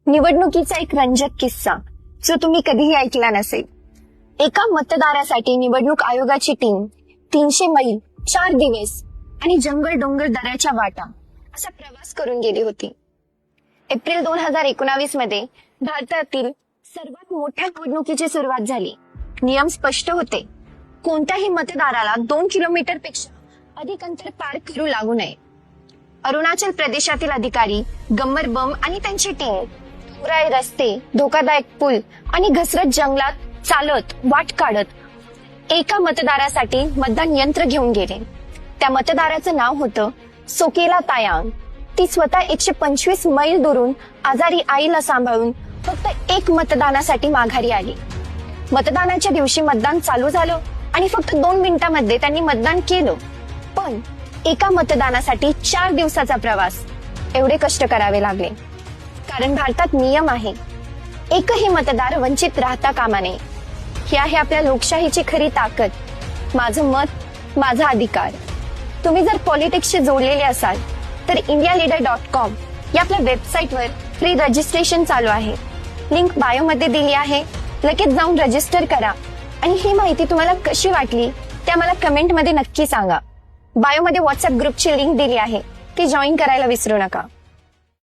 निवडणुकीचा एक रंजक किस्सा जो तुम्ही कधीही ऐकला नसेल. एका मतदारासाठी निवडणूक आयोगाची टीम 300 मैल 4 दिवस आणि जंगल डोंगर दऱ्याच्या वाटा असा प्रवास करून गेली होती. एप्रिल 2019 मध्ये भारतातील सर्वात मोठ्या निवडणुकीची सुरुवात झाली. नियम स्पष्ट होते. कोणत्याही मतदाराला 2 किलोमीटर पेक्षा अधिक अंतर पार करू लागू नये. अरुणाचल प्रदेशातील अधिकारी गम्मर बम आणि त्यांची टीम डोंगराळ रस्ते, धोकादायक पूल आणि घसरत जंगलात चालत वाट काढत एका मतदारासाठी मतदान यंत्र घेऊन गेले. त्या मतदाराचं नाव होतं सोकेला तायांग. ती स्वतः 125 मैल दुरून आजारी आईला सांभाळून फक्त एक मतदानासाठी माघारी आली. मतदानाच्या दिवशी मतदान चालू झालं आणि फक्त 2 मिनिटांमध्ये त्यांनी मतदान केलं. पण एका मतदानासाठी 4 दिवसाचा प्रवास, एवढे कष्ट करावे लागले. कारण भारतात नियम आहे, एकही मतदार वंचित राहता कामा नये. ही आहे आपल्या लोकशाहीची खरी ताकद. माझं मत, माझा अधिकार. तुम्ही जर पॉलिटिक्सशी जोडलेले असाल तर indialeader.com या आपल्या वेबसाईटवर फ्री रजिस्ट्रेशन चालू आहे. लिंक बायो मध्ये दिली आहे. लगेच जाऊन रजिस्टर करा आणि ही माहिती तुम्हाला कशी वाटली ते आम्हाला कमेंट मध्ये नक्की सांगा. बायो मध्ये व्हॉट्सअप ग्रुपची लिंक दिली आहे, ती जॉईन करायला विसरू नका.